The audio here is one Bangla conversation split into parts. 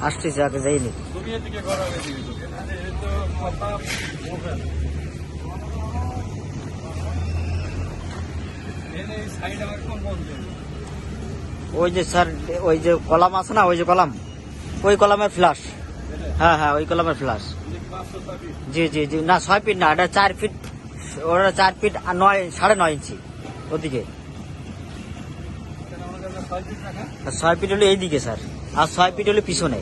আসতেছে, আগে যাইনি। ওই যে স্যার, ওই যে কলাম আছে না, ওই যে কলাম, ওই কলামের ফ্লাশ। হ্যাঁ হ্যাঁ, ওই কলামের ফ্লাশ। জি জি জি, না 6 ফিট না, এটা 4 ফিট, ওটা 4 ফিট 9, 9.5 ইঞ্চি ওদিকে। 6 ফিট হলো এইদিকে স্যার, আর 6 ফিট হলো পিছনে।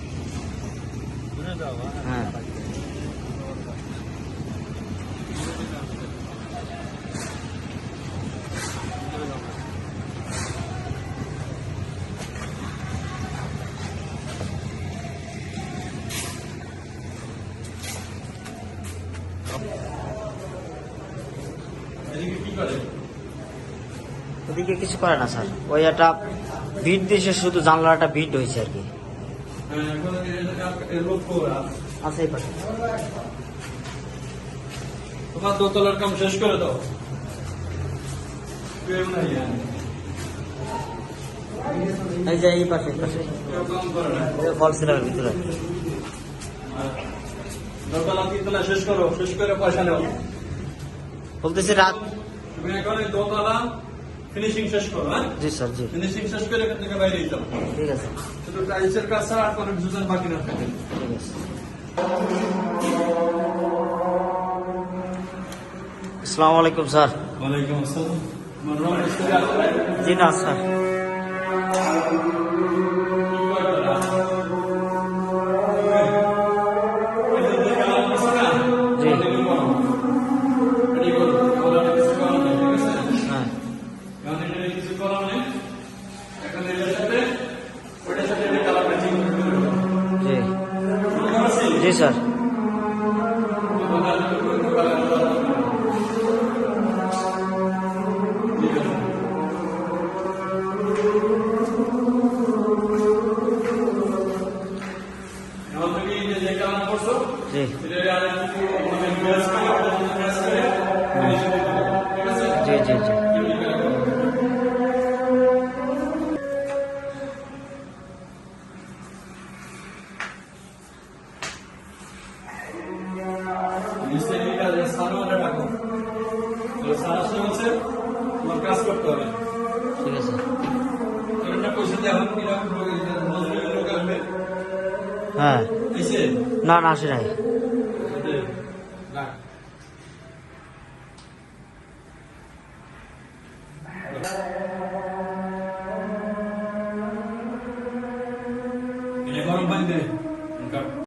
হ্যাঁ, ওদিকে কিছু করে না স্যার, ওই একটা ভিট দিয়েছে, শুধু জানলাটা ভিট হয়েছে আর কি। আচ্ছা, এই পাশে তোমার দোতলার কাম শেষ করে দাও। এই যে এই পাশে, ফল সিলামের ভিতরে। দোতলা 3তলা শেষ করো, শেষ করে পয়সা নেও। বলতেছি রাত। তুমি এখন এই দোতলা ফিনিশিং শেষ করো। হ্যাঁ জি স্যার, জি। ফিনিশিং শেষ করে এখান থেকে বাইরে যাও। ঠিক আছে, শুধু টাইলসের কাজ ছাড়া আর কোনো কিছু বাকি না থাকে। ঠিক আছে। আসসালামু আলাইকুম স্যার। ওয়ালাইকুম আসসালাম। মনোরম মিস্ত্রি আছে? জি না স্যার। জি, হ্যাঁ, জি জি স্যার। জি জি জি জি। কাজ করতে হবে। ঠিক আছে। পয়সা দেওয়া হ্যাঁ, এসে না না আসে নাই।